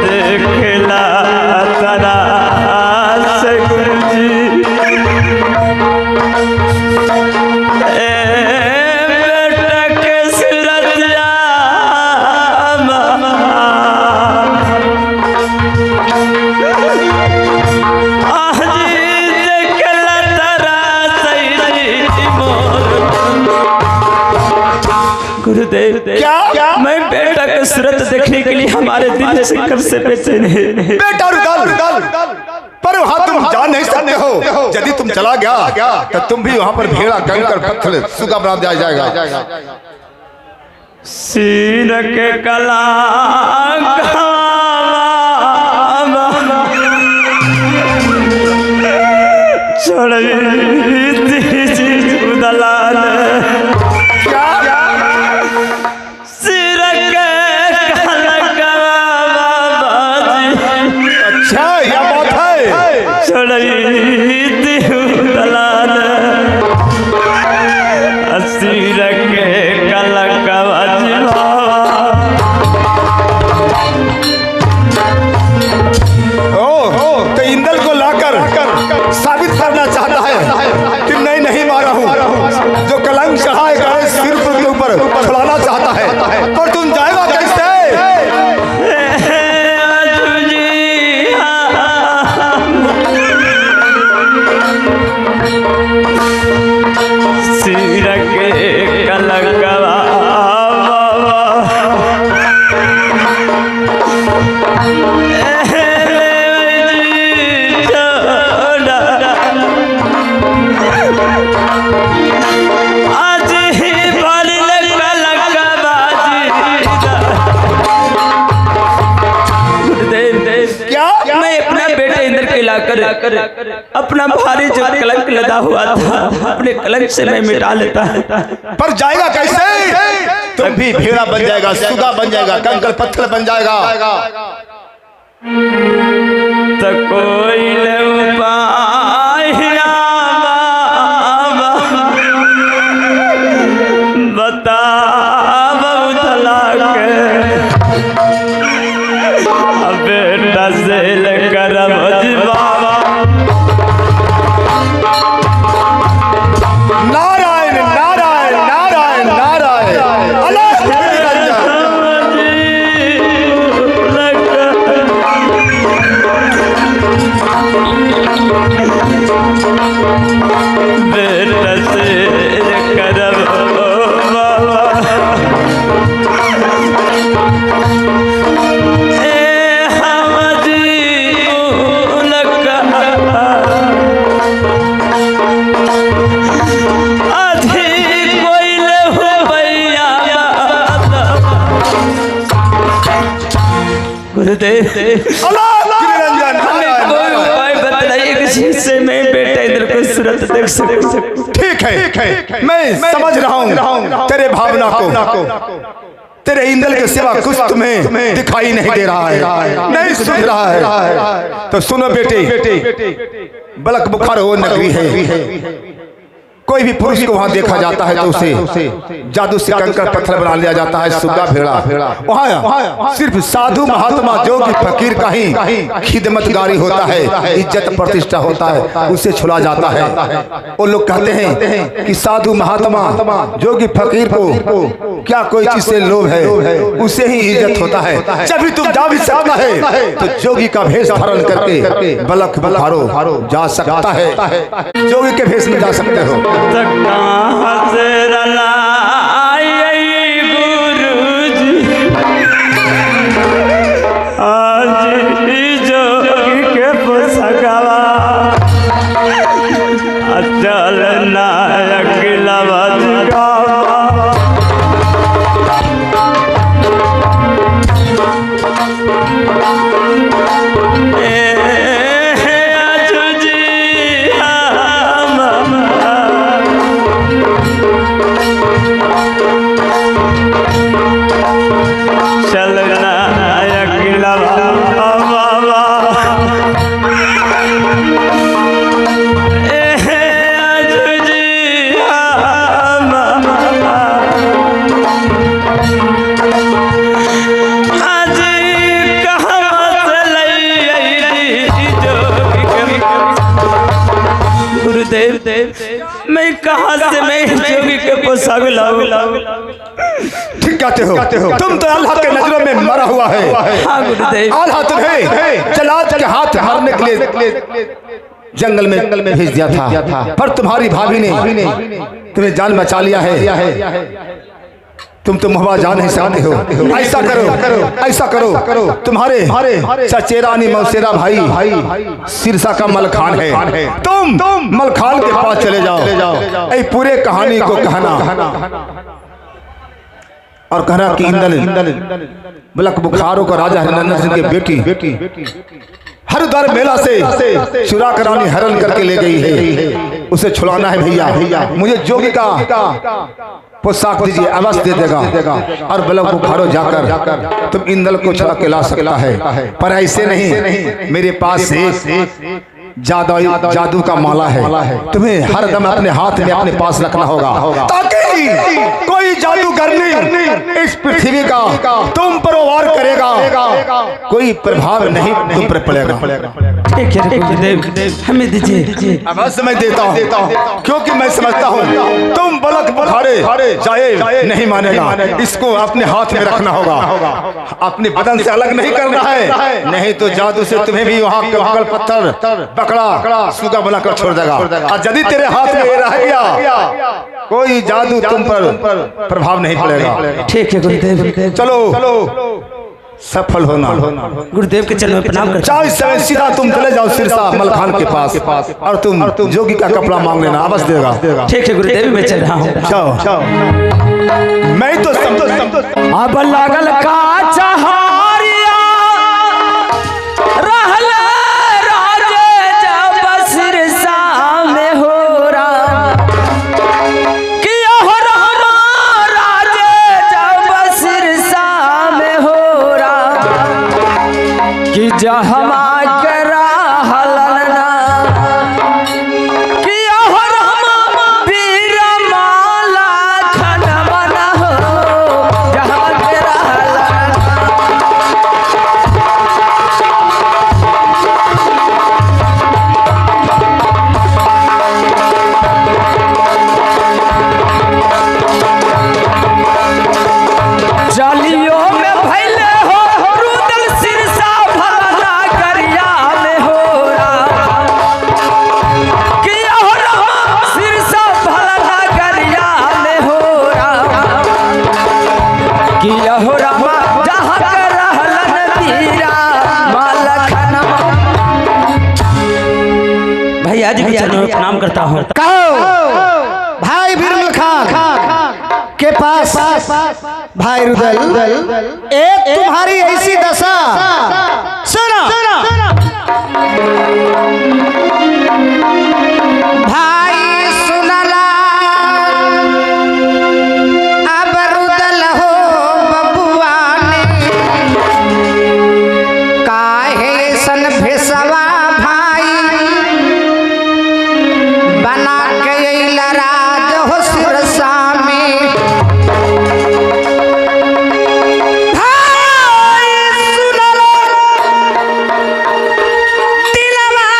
देखला तारा से गुरुजी बेटा के सूरतिया गुरुदेव क्या मैं बेटा की सूरत देखने के लिए हमारे दिल से कब से बेचैन है। बेटा रुदल पर वहाँ तुम जा नहीं सकते हो। यदि तुम चला गया तो तुम भी वहाँ पर भेड़ा कंकर पत्थर सुगा बना दिया जाएगा। सीर के कला छोड़ दलाल साबित करना चाहता है कि नहीं मारा हूँ। जो कलंक चढ़ाए गए सिर के ऊपर छुड़ाना चाहता है, पर तुम जाएगा कैसे? सिर के कलंकवा अपना भारी जो कलंक लदा हुआ था अपने कलंक से मैं मिटा लेता है। पर जाएगा कैसे? तुम भी भेड़ा बन जाएगा, सुगा बन जाएगा, कंकर पत्थर बन जाएगा। तो कोई बता बेटा से लेकर नारायण नारायण नारायण नारायण बेटा से करब गुरुदेव से मैं बेटा इधर को सूरत देख सकूं। ठीक है मैं समझ रहा हूँ तेरे भावना को। तेरे इंद्र के सिवा कुछ तुम्हें दिखाई नहीं दे रहा है, नहीं सुन रहा है। तो सुनो बेटे, बलक बुखार वो नगरी है। कोई भी पुरुष को वहाँ देखा जाता है तो उसे जादू से कंकर पत्थर बना लिया जाता है, सुगा भेड़ा। वहाँ सिर्फ साधु महात्मा जोगी फकीर का ही खिदमतगारी होता है, इज्जत प्रतिष्ठा होता है, उसे छुड़ा जाता है। वो लोग कहते हैं कि साधु महात्मा जोगी फकीर को क्या कोई चीज से लोभ है, उसे ही इज्जत होता है। जब भी तुम जा भी सकता है तो जोगी का भेष धारण करके बलक बुखारो जा सकता है, जोगी के भेष में जा सकते हो। गुरुजी आज जोगी के पुसकवा अचल नायक लवजगा मैं जोगी के पोशाक लाऊं। ठीक कहते हो, तुम तो अल्लाह के नजरों में मरा हुआ है। हाँ गुरुदेव। अल्लाह तुम्हें जलाल के हाथ मारने के लिए जंगल में भेज दिया था, पर तुम्हारी भाभी ने तुम्हें जान बचा लिया है। तुम तो मुहबा जा नहीं सकते हो। ऐसा करो, तुम्हारे चचेरानी मौसेरा भाई सिरसा का मलखान है, तुम मलखान के पास चले जाओ। ऐ पूरे कहानी को कहना और कहना कि इंदल बलक बुखारों का राजा हरिनंदन सिंह की बेटी हरिद्वार मेला से चुरा कर रानी हरण करके ले गई है। उसे छुड़ाना है भैया। मुझे जोगी का पोशाक दीजिए, अवश्य दे देगा। और बलक बुखारो जाकर तुम इंदल को छुड़ा के ला सकता है, पर ऐसे नहीं। मेरे पास एक जादू का माला है, तुम्हें हर दम अपने हाथ में अपने पास रखना होगा, ताकि कोई जादूगरनी इस पृथ्वी का तुम पर वार करेगा, कोई प्रभाव नहीं तुम पर पड़ेगा। ठीक है गुरुदेव, हमें दीजिए। अवश्य मैं देता हूँ, क्योंकि मैं समझता हूँ तुम बलक बुखारे जाए नहीं मानेगा। इसको अपने हाथ में रखना होगा, अपने बदन से अलग नहीं करना है, नहीं तो जादू से तुम्हें भी वहाँ कंकड़ पत्थर बकड़ा सुगा बनाकर छोड़ देगा। और यदि तेरे हाथ में ये रह गया, कोई जादू तुम पर प्रभाव नहीं पड़ेगा। ठीक है गुरुदेव। चलो सफल होना। गुरुदेव के चरणों में प्रणाम करता चाहे समय सीधा तुम चले जाओ सिरसा मलखान के पास, और तुम जोगी का कपड़ा मांग लेना, अवश्य देगा। ठीक है गुरुदेव, मैं चल रहा हूँ। जाओ। मैं तो समझो अब लागल का चहारिया रहल राजे जब सिरसा में हो रहा, किया हो रहा राजे जब सिरसा में हो रहा, कि जहमा करा हलना, किया हो रहा वीर माला खन बना हो, जहाँ करा हलना। जालियों में भैले हो रुदल सिरसा भला गरिया में हो रहा, किया हो रहा सिरसा भला गरिया में हो रहा, किया हो रहा जहाँ कर रहलन वीरा मालखन। भाई आज भी चरणों में प्रणाम करता हूँ। कहो भाई बिरबल खान के पास भाई रुदल, एक तुम्हारी ऐसी दशा, सुनो भाई सुनला, अब रुदल हो बबुआ ने काहे सन भेसवा भाई बना के राज हो सिरसा में। भाई सुनलो दिलवा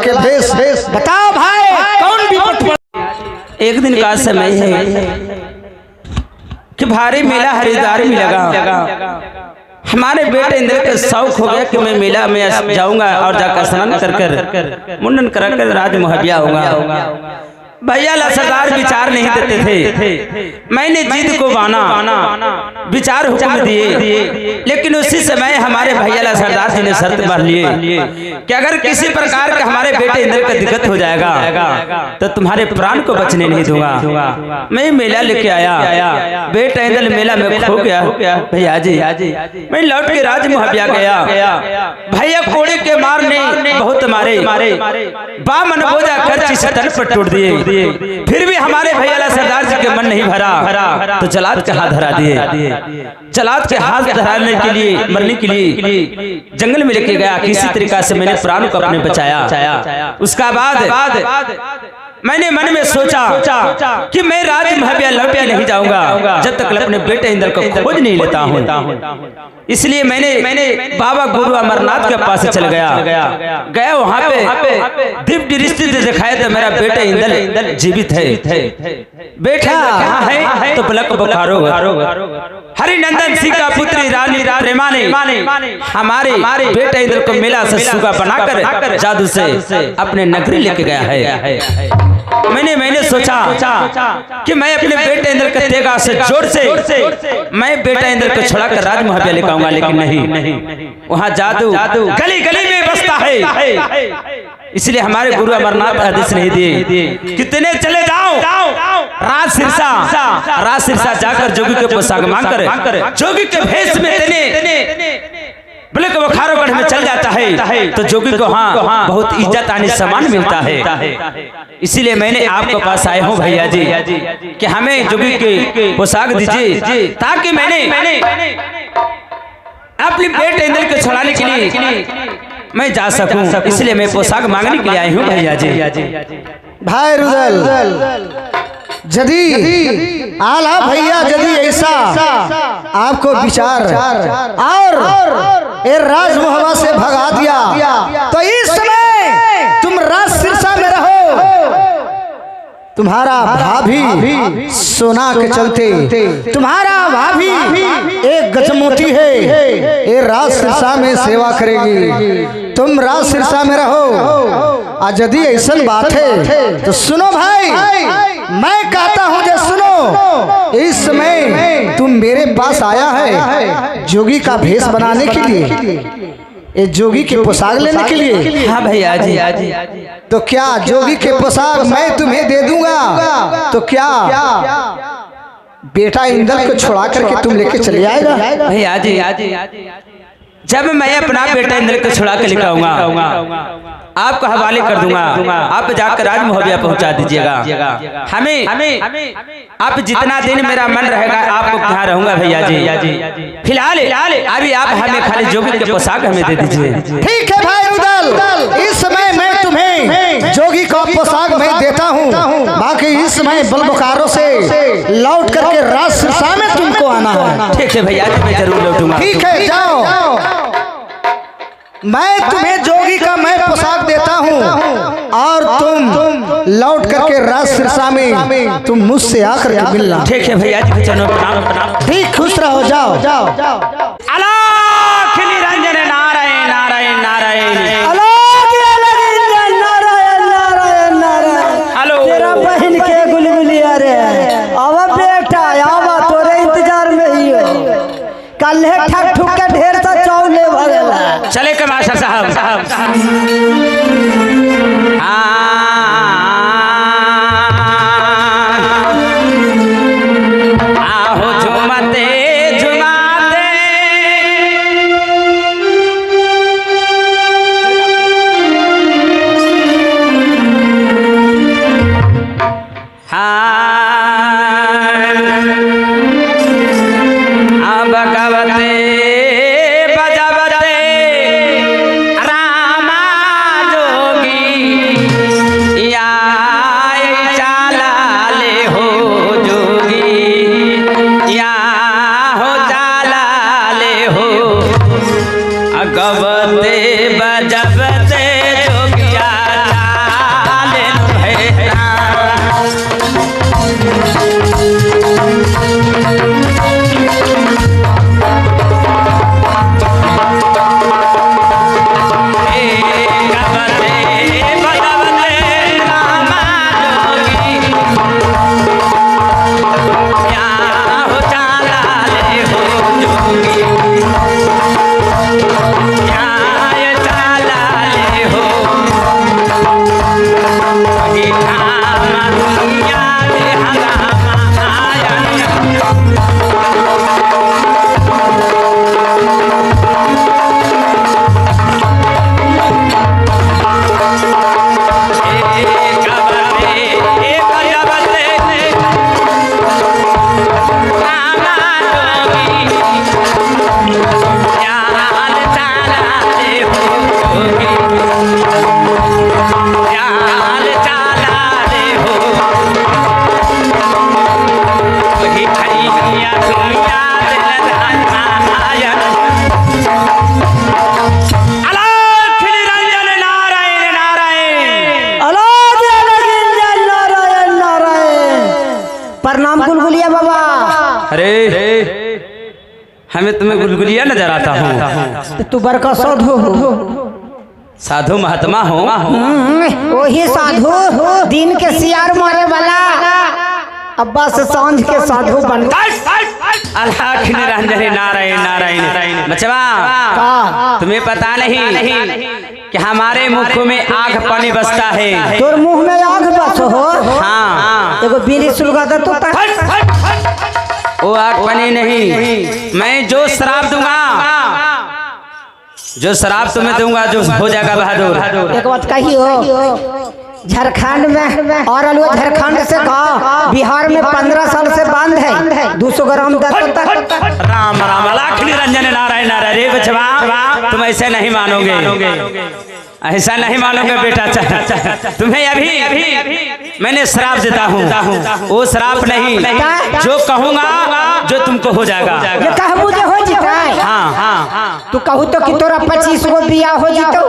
के भेष। बताओ भाई कौन विपत पड़ा? एक दिन का समय है कि भारी मेला हरिद्वार में लगा। हमारे बेटे इंद्र का शौक हो गया कि मैं मेला में जाऊंगा और जाकर स्नान कर मुंडन कर राज मुहैया होगा। भैया ला सरदार विचार नहीं देते थे। मैंने जिद को माना, विचार हुक्म दिए, लेकिन उसी समय हमारे भैया ला सरदार जी ने शर्त मार लिए कि अगर किसी प्रकार का हमारे बेटे इंद्र का दिक्कत हो जाएगा तो तुम्हारे प्राण को बचने नहीं दूंगा। मैं मेला लेके आया, बेटा इंद्र मेला में खो गया। भैया जी मैं लौट के राज मुहैया गया। भैया कोड़े के मारने बहुत मारे, बामन बोझा खर्ची से तन पर टूट दिए, फिर भी हमारे भैया सरदार जी के मन नहीं भरा तो जलाद के हाथ धरा दिए। जलाद के हाथ धराने के लिए, मरने के लिए जंगल में लेके गया। किसी तरीका से मैंने प्राण को अपने बचाया। उसका बाद मैंने मन में सोचा कि मैं राज मुहैया लौट नहीं जाऊंगा जब तक अपने बेटे इंद्र को खोज नहीं लेता हूँ। इसलिए मैंने बाबा गुरु अमरनाथ के पास चल गया। वहाँ पे दिव्य दृष्टि से दिखाया तो मेरा बेटा इंद्र जीवित है। बेटा कहाँ है? तो बलक बोकारो हरिनंदन सिंह का पुत्री रानी प्रेमा ने हमारे बेटा इंद्र को मेला से सुगा बनाकर जादू से अपने नगरी लेके गया है। मैंने सोचा कि मैं अपने बेटे इंद्र के तेगा से जोर से मैं बेटा इंद्र को छुड़ाकर राज मुहैया लेकर आऊंगा, लेकिन नहीं, वहाँ जादू गली गली में बसता है। इसलिए हमारे गुरु अमरनाथ आदेश नहीं दिए कितने चले जाओ राज सिरसा जाकर जोगी के पोशाक मांगकर जोगी के भेष में तेने बलक बोकारोगढ़ में चल जाता है तो जोगी को हाँ बहुत इज्जत आने सम्मान मिलता है। इसीलिए मैंने आपके पास आया हूँ भैया जी कि हमें जोगी के पोशाक दीजिए ताकि मैंने अपने बेटे इंद्र को छुड़ाने के लिए मैं जा सकूं। इसलिए मैं पोशाक मांगने के लिए आई हूँ भैया जी। भाई रुदल जदी आला भैया जदी ऐसा आपको विचार और ये राज मुहैया से भगा दिया तो इस समय तुम राज सिरसा में रहो। तुम्हारा भाभी सोना के चलते तुम्हारा भाभी एक गजमोती है, ये राज सिरसा में सेवा करेगी। तुम राज सिरसा में रहो। और यदि ऐसा बात है तो सुनो भाई, मैं कहता हूँ जो सुनो, इस समय तुम मेरे पास आया है जोगी का भेष बनाने के लिए, ये जोगी के पोशाक लेने के लिए। हाँ भैया जी। तो क्या जोगी के पोशाक मैं तुम्हें दे दूंगा तो क्या बेटा इंद्र को छुड़ा करके तुम लेके चले आएगा? भैया जी जब मैं अपना बेटा इंद्र को छुड़ा के लेकर आऊंगा आपको हवाले कर दूंगा। आप जाकर राज मुहैया पहुंचा दीजिएगा। हमें आप जितना दिन मेरा मन रहेगा आपको यहाँ रहूंगा भैया जी। फिलहाल अभी आप हमें खाली जोगी के पोशाक हमें दे दीजिए। ठीक है भाई रुदल, इस समय मैं तुम्हें जोगी का पोशाक मैं देता हूँ। बाकी इस समय बल बोकारो से लौट करके राज सिरसा में तुमको आना है। ठीक है भैया जी, मैं जरूर लौटूंगा। ठीक है जाओ, मैं तुम्हें जोगी का मैं पोशाक देता हूँ और तुम लौट करके राज सिरसा में तुम मुझसे आकर के मिलना। ठीक है भैया जी, चलो प्रणाम। ठीक, खुश रहो, जाओ। अलख निरंजन नारायण नारायण नारायण। हेलो तेरा बहन के गुलगुलिया रे अब बेटा अब तोरे इंतजार में ही हो। कल ठक ठुक के ढेर सा चौले भगला। चले के मास्टर साहब। आहो झुमते झुमाते बगवते बजवते रामा वही धाम दुनिया में हंगामा आया। प्रणाम गुलगुलिया बाबा। अरे हमें तुम्हें गुलगुलिया नजर आता हूँ। तू बड़का साधु हो। साधु महात्मा हो। वही साधु दिन के सियार मारे वाला अब्बा से सांझ के साधु बन। अल्लाह की निरंजन नारायण नारायण। बचवा तुम्हें पता नहीं कि हमारे मुख में आग पानी बसता है। तोर मुंह में आग बस हो। हाँ एगो बीड़ी सुलगा दे तो वो आग पानी नहीं, मैं जो शराब दूंगा, जो शराब तुम्हें दूंगा जो हो जाएगा बहादुर। एक बात कही हो, झारखंड में और अलवा झारखंड से कहा बिहार में 15 साल से बंद है 200 ग्राम तक। राम राम लाख निरंजन नारायण नारायण। रे बचवा तुम ऐसे नहीं मानोगे, ऐसा नहीं मानोगे बेटा। तुम्हें अभी मैंने श्राप देता हूँ, वो श्राप नहीं, जो कहूँगा जो तुमको हो जाएगा। ये कहबू जो हो जीता है। हाँ तू कहू तो कि तोरा 25 गो बिया हो जीतो।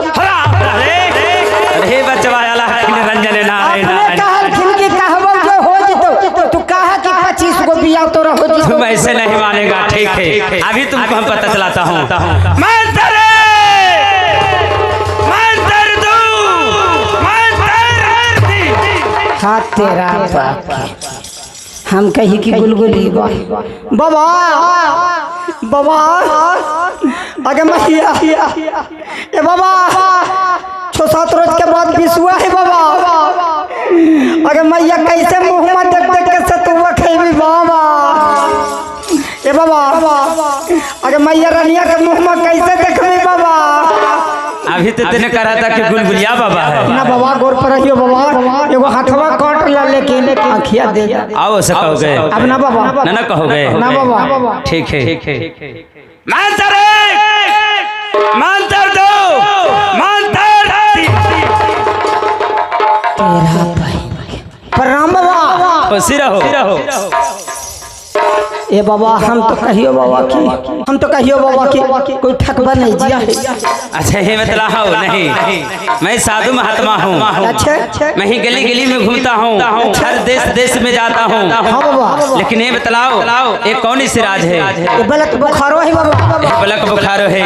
अरे बचवा निरंजन नारायण जो हो जीतो तू कहा कि 25 गो बिया तोरा हो जीतो। तुम ऐसे नहीं मानेगा। ठीक है अभी तुमको हम पता चलाता हूँ। हाथ तेरा बाप हम कही कि गुलगुली बाबा बाबा आगे मैया ए बाबा 6-7 रोज के बाद विश्वा है बाबा। अरे मैया कैसे मुँह में देख देख के सतुआ खेबी बाबा। ए बाबा अरे मैया रनिया के मुँह में कैसे देखबी बाबा। अभी तो तेने कहा था कि गुलगुलिया बाबा है ना बाबा। गोर पर रहियो बाबा। एगो हाथवा काट ला लेकिन आँखिया दे। आओ से कहोगे अब ना बाबा ना कहोगे ना बाबा। ठीक है मानतर दो तेरा भाई प्रणाम बाबा। खुशी रहो। ए बाबा हम तो कहियो बाबा की कोई ठकबा नहीं जिया है। अच्छा ये मतलब नहीं, मैं साधु महात्मा हूँ। अच्छा मैं ही गली गली में घूमता हूँ, हर देश में जाता हूँ। हाँ बाबा। लेकिन ये बतलाओ ये कौन सी राज है? ये बलक बुखारो है बाबा। ये बलक बुखारो है।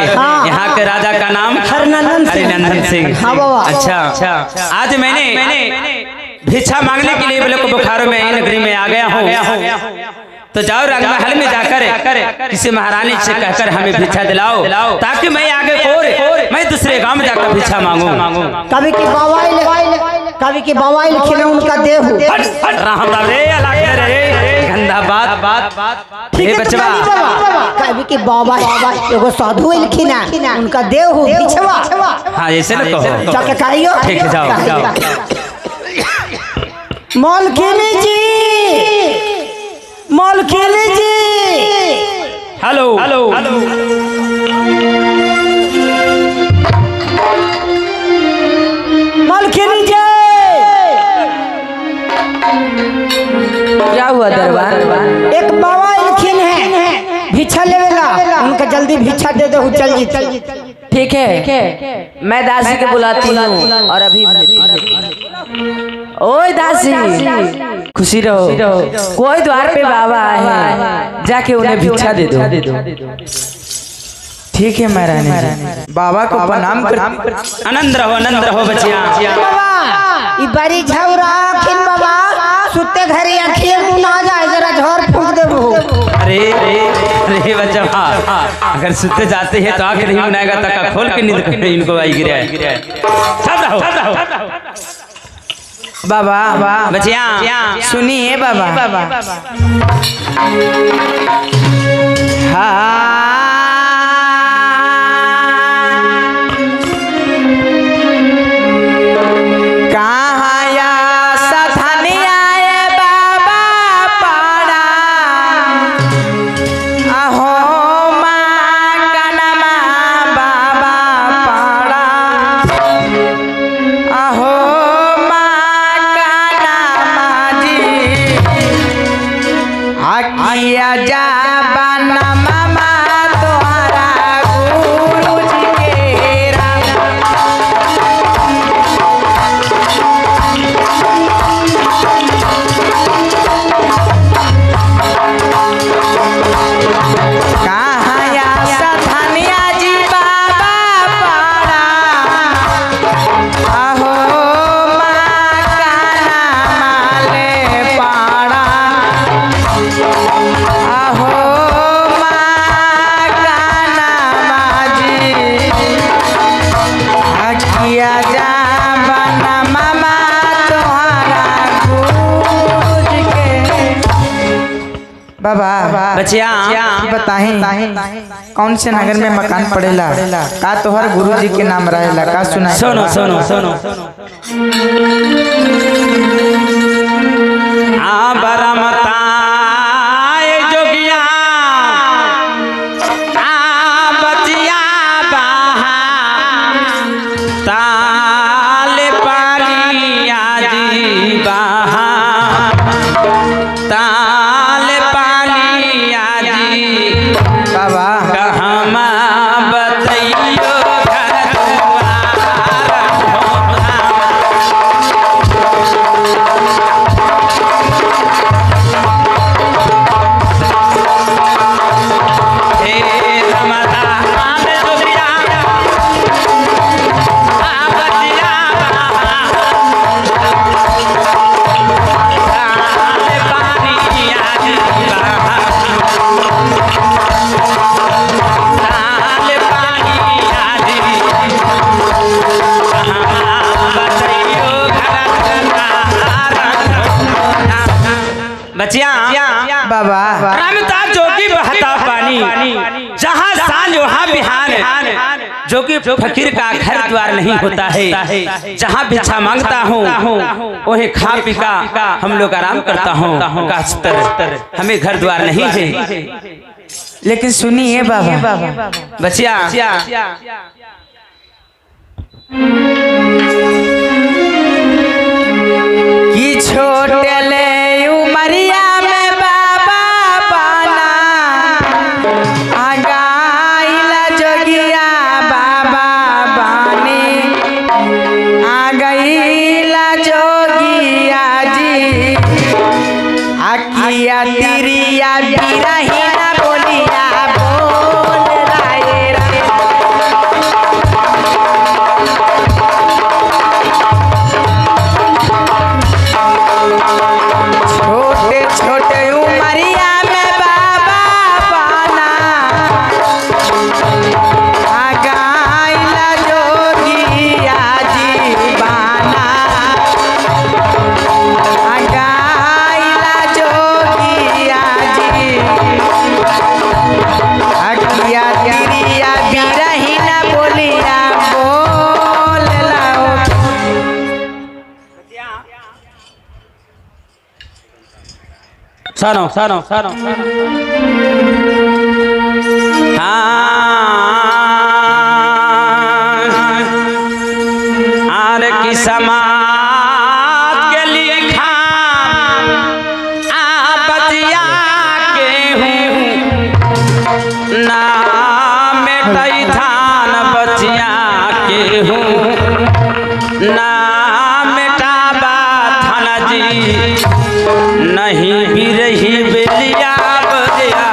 यहाँ के राजा का नाम हरिनंदन सिंह। हाँ बाबा। अच्छा आज मैंने भिक्षा मांगने के लिए बलक बुखारो में नगरी में आ गया हूँ। तो जाओ रंगमहल में जाकर किसी महारानी से कहकर हमें भिक्षा दिलाओ, ताकि मैं आगे और मैं दूसरे गांव में जाकर भिक्षा मांगू। कभी की बवाइल खिले उनका देह राम राम रे गंदा बात। ठीक है बचवा। कभी की बाबा एगो साधु लिखिना उनका देह हो भिक्षवा। हाँ ऐसे न कहो। जाके कहियो। ठीक है जाओ। मालकिनी जी हेलो मालकिनी जी क्या हुआ दरबार? एक बाबा इलखिन है भिक्षा लेवेला, उनका जल्दी भिक्षा दे दो चल जी। ठीक है मैं दासी के बुलाती हूँ और अभी ओए दासी खुशी रहो। कोई द्वार पे बाबा आए हैं, जाके उन्हें भिक्षा दे दो। ठीक है महारानी। बाबा को प्रणाम कर। आनंद रहो बचिया। बाबा ई बड़ी झौरा खिन बाबा सुते घरी आंखें मुंह ना जाए जरा झोर फूंक देबो। अरे बच्चा अगर सुते जाते हैं तो आंख नहीं बनाएगा तक खोल के नींद इनको आई गिरा। सब रहो बाबा बचिया सुनिए बाबा कहाँ या सथनिया बाबा पाड़ा अहो माँ कनमा बाबा पाड़ा अहो आकिया जा बना मामा तोहरा गुरुजी के राम कहाँ या सथनिया जी बाबा पाड़ा अहो माँ काना माले पाड़ा अहो माँ काना माजी आकिया जा बना मामा तोहरा गुरुज के बाबा बचिया बताएं कौन से नगर में मकान पड़ेला का तोहर गुरुजी के नाम रहेला का सुना सुनो सुनो सुनो बरमता जोगिया बचिया बहा ताल पालिया जी बहा ताल पालिया जी बाबा कहमा बतैयो घर बचिया बाबा रमता जोगी बहता पानी जहाँ सांझ वहाँ बिहान जो कि फकीर का घर द्वार नहीं होता है। जहाँ भिक्षा मांगता हूँ वही खा पी का हम लोग आराम करता हूँ। हमें घर द्वार नहीं है। लेकिन सुनिए बाबा बचिया कि छोटे ले उमरिया में बाबा पाना आगाइला जोगिया बाबा बानी आगाइला जोगिया जी आकिया तिरिया बिरहिना बोलिया बोल राय रा छोटे छोटे उमरिया में बाबा पाना आगाइला जोगिया जी बाना आगाइला जोगिया जी आकिया तिरिया बिरहिना बोलिया बोल लाओ सानो आर की समाज के लिए खान बचिया के हूँ ना मिटाई थान बचिया के हूँ ना मिटाबा थाना जी नहीं भी रही बेलिया बजिया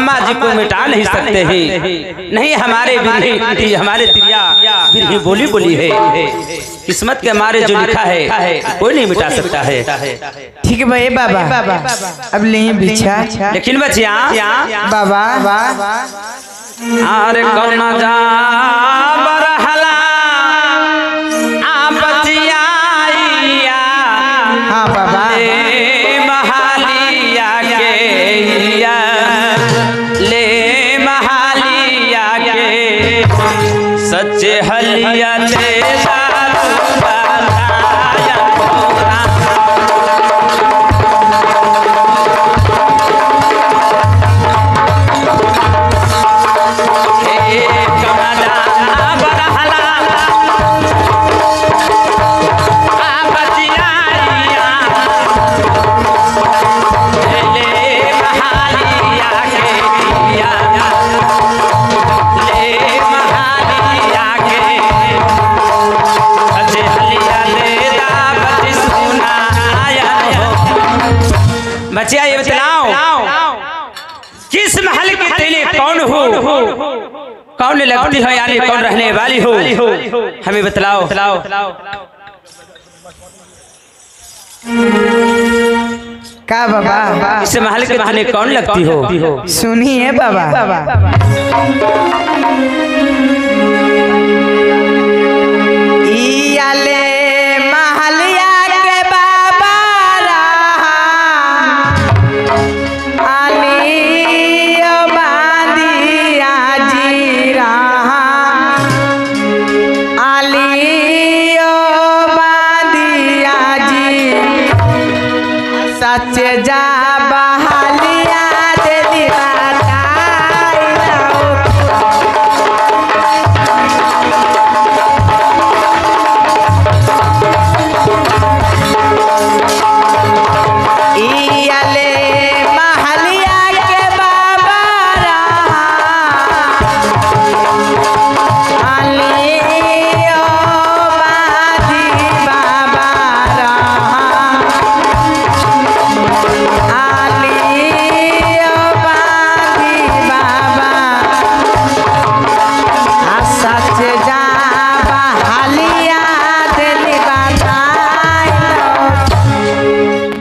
ब्रह्मा जी को मिटा नहीं सकते हैं, नहीं हमारे बिरही हमारे तिरिया बिरही बोली बोली है, किस्मत के हमारे जो लिखा है कोई नहीं मिटा सकता है। ठीक है भाई बाबा, अब ले भिक्षा। लेकिन बचिया बाबा अरे कौन जा बरहला आ बचिया हाँ बाबा महालिया के ले महालिया के सच्चे हलिया ले बचिया ये बतलाओ किस महल की तेली कौन हो, कौन लगती हो यानी कौन रहने वाली हो, हमें बतलाओ। का बाबा इस महल के रहने कौन लगती हो? सुनिए बाबा, इयाले महलिया के बाबा रहा आलियो बांधिया जी रहा आलियो बांधिया जी सच जा बहालिया दे दिवाता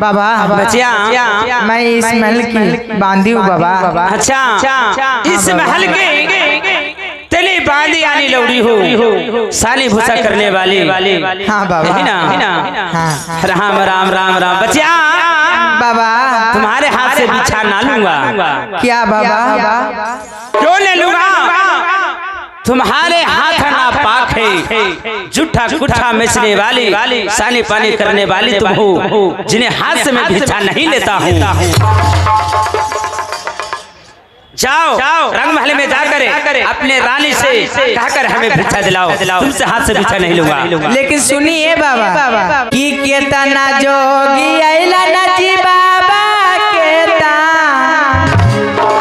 बाबा। बचिया मैं इस महल की बांधी हूँ बाबा। अच्छा इस महल के तेली बांधी यानी लौड़ी हो, साली भूसा करने वाली। हाँ बाबा, है ना? हाँ। राम राम राम राम। बचिया बाबा तुम्हारे हाथ से बिछा ना लूंगा। क्या बाबा? क्यों ले लूंगा? तुम्हारे हाथ ना पाक है, झूठा कुठा बेचने वाली, सानी पानी करने वाली तुम हो, जिन्हें हाथ से मैं भिक्षा नहीं लेता हूँ। जाओ रंग महल में जाकर अपने रानी से कहकर हमें भिक्षा दिलाओ, तुमसे हाथ से भिक्षा नहीं लूंगा। लेकिन सुनिए बाबा कि केतना जोगी आइला नजी बाबा केता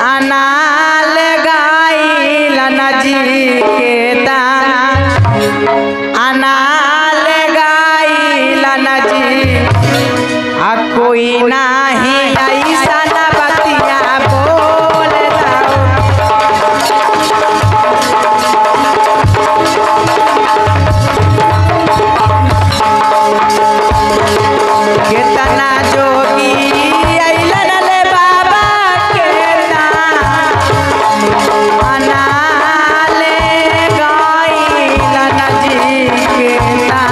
अनाल गाइला नजी केता अनाल गाइला नजी आ कोई नाही ऐसा ना बतिया बोल केतना जोगी अइलन ले बाबा केता अनाले गाइलन जी केता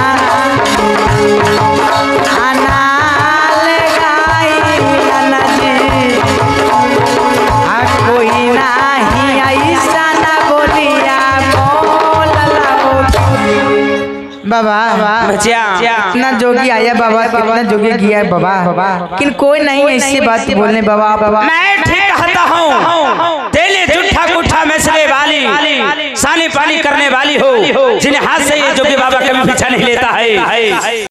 अनाले गाइलन जी आ कोई नाही ऐसा ना बोलिया बोलला बाबा। बचिया कितना जोगी आया बाबा, कितना जोगी गया बाबा, लेकिन कोई नहीं ऐसी बात बोलने बाबा। मैं ठीक कहता हूँ, तेली झूठा कुठा बेचने वाली, सानी पानी करने वाली हो, जिन्हें हाथ से ये जोगी बाबा कभी पीछा नहीं लेता है।